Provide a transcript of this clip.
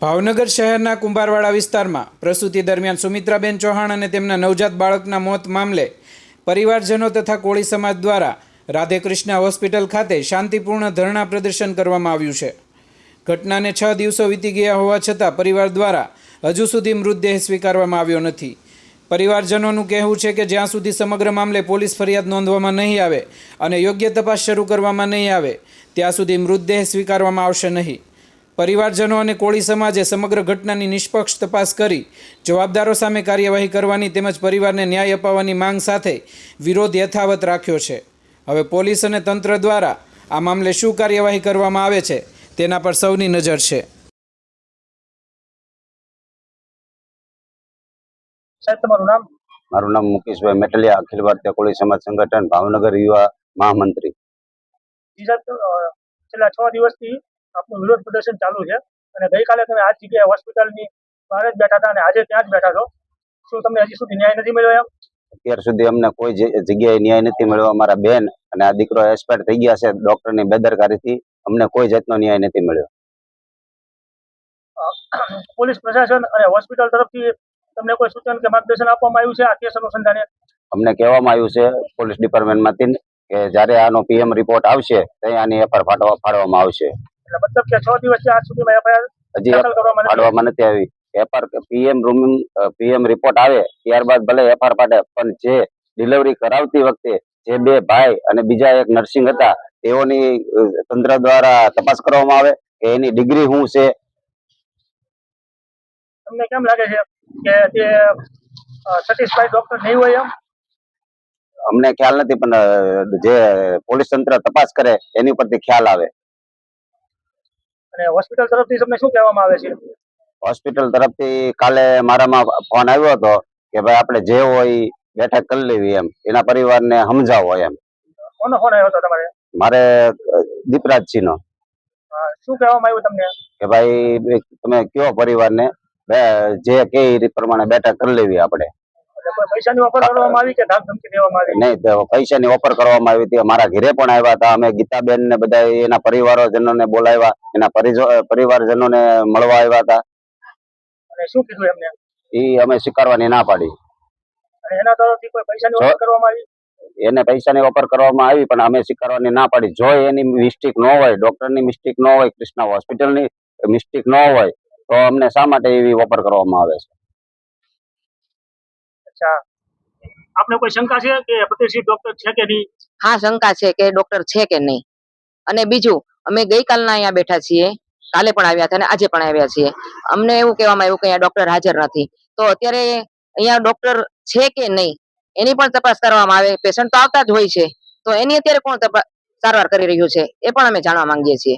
ભાવનગર શહેરના કુંભારવાડા વિસ્તારમાં પ્રસૂતિ દરમિયાન સુમિત્રાબેન ચૌહાણ અને તેમના નવજાત બાળકના મોત મામલે પરિવારજનો તથા કોળી સમાજ દ્વારા રાધેકૃષ્ણ હોસ્પિટલ ખાતે શાંતિપૂર્ણ ધરણા પ્રદર્શન કરવામાં આવ્યું છે। ઘટનાને 6 દિવસો વીતી ગયા હોવા છતાં પરિવાર દ્વારા હજુ સુધી મૃતદેહ સ્વીકારવામાં આવ્યો નથી। પરિવારજનોનું કહેવું છે કે જ્યાં સુધી સમગ્ર મામલે પોલીસ ફરિયાદ નોંધવામાં નહીં આવે અને યોગ્ય તપાસ શરૂ કરવામાં નહીં આવે ત્યાં સુધી મૃતદેહ સ્વીકારવામાં આવશે નહીં। પરિવારજનો અને કોળી સમાજે સમગ્ર ઘટનાની નિષ્પક્ષ તપાસ કરી જવાબદારો સામે કાર્યવાહી કરવાની તેમજ પરિવારને ન્યાય અપાવવાની માંગ સાથે વિરોધ યથાવત રાખ્યો છે। હવે પોલીસ અને તંત્ર દ્વારા આ મામલે શું કાર્યવાહી કરવામાં આવે છે તેના પર સૌની નજર છે। મારું નામ મુકેશભાઈ મેટલિયા, અખિલ ભારતીય કોળી સમાજ સંગઠન ભાવનગર યુવા મહામંત્રી। છેલ્લા 6 દિવસથી આપનું વિરોધ પ્રદર્શન ચાલુ છે અને ગઈકાલે તમે આ જગ્યાએ હોસ્પિટલની બહાર જ બેઠા હતા અને આજે ત્યાં જ બેઠા છો। શું તમને હજી સુધી ન્યાય નથી મળ્યો? અત્યાર સુધી અમને કોઈ જગ્યાએ ન્યાય નથી મળ્યો। અમારા બેન અને આ દીકરો એક્સપાયર થઈ ગયા છે। ડોક્ટરની બેદરકારીથી અમને કોઈ જાતનો ન્યાય નથી મળ્યો। પોલીસ પ્રશાસન અને હોસ્પિટલ તરફથી તમને કોઈ સૂચન કે માર્ગદર્શન આપવામાં આવ્યું છે આ કેસ અનુસંધાને? અમને કહેવામાં આવ્યું છે પોલીસ ડિપાર્ટમેન્ટમાંથી કે જ્યારે આનો પીએમ રિપોર્ટ આવશે ત્યાં આની એફઆઈઆર ફાડવામાં આવશે। એટલે મતલબ કે 6 દિવસથી આજ સુધીમાં એફઆઈઆર હજી ફાડવામાં નથી આવી। એફઆઈઆર પીએમ રિપોર્ટ આવે ત્યારબાદ ભલે એફઆઈઆર ફાટે, પણ જે ડિલિવરી કરાવતી વખતે જે 2 ભાઈ અને બીજા એક નર્સિંગ હતા તેઓની તંત્ર દ્વારા તપાસ કરવામાં આવે કે એની ડિગ્રી શું છે। તમને કેમ લાગે છે કે તે સેટિસ્ફાઈડ ડોક્ટર નહીં હોય એમ? અમને ખ્યાલ નથી, પણ જે પોલીસ તંત્ર તપાસ કરે એની પરથી ખ્યાલ આવે। અને હોસ્પિટલ તરફથી તમને શું કહેવામાં આવે છે? હોસ્પિટલ તરફથી કાલે મારામાં ફોન આવ્યો હતો કે ભાઈ આપણે જે હોય બેઠક કરી લેવી એમ, એના પરિવારને સમજાવો એમ। કોનો ફોન આવ્યો હતો તમારે? મારે દીપરાજસિંહનો। શું કહેવામાં આવ્યું તમને? કે ભાઈ તમે કયો પરિવારને જે કે એ પ્રમાણે બેઠક કરી લેવી આપણે। પૈસાની ઓફર કરવામાં આવી કે ધાક ધમકી દેવામાં આવી? નહીં, પૈસાની ઓફર કરવામાં આવી હતી। મારા ઘરે પણ આવ્યા હતા। અમે ગીતાબેન ને બધા એના પરિવારજનોને બોલાવ્યા, એના પરિવારજનોને મળવા આવ્યા હતા। અને શું કીધું એમને? એ અમે સ્વીકારવાની ના પાડી। અને એના તરફથી કોઈ પૈસાની ઓફર કરવામાં આવી? એને પૈસાની ઓફર કરવામાં આવી પણ અમે સ્વીકારવાની ના પાડી। જો એની મિસ્ટેક ન હોય, ડોક્ટરની મિસ્ટેક ન હોય, કૃષ્ણા હોસ્પિટલની મિસ્ટેક ન હોય તો અમને શા માટે એવી ઓફર કરવામાં આવે છે? અચ્છા, આપને કોઈ શંકા છે કે પ્રતિષ્ઠિત ડોક્ટર છે કે નહીં? હા, શંકા છે કે ડોક્ટર છે કે નહીં। અને બીજું, અમે ગઈકાલના અહીંયા બેઠા છીએ, કાલે પણ આવ્યા હતા અને આજે પણ આવ્યા છીએ। અમને એવું કહેવામાં આવ્યું કે અહીંયા ડોક્ટર હાજર નથી, તો અત્યારે અહીંયા ડોક્ટર છે કે નહીં એની પણ તપાસ કરવામાં આવે। પેશન્ટ તો આવતા જ હોય છે, તો એની અત્યારે કોણ સારવાર કરી રહ્યું છે એ પણ અમે જાણવા માંગીએ છીએ।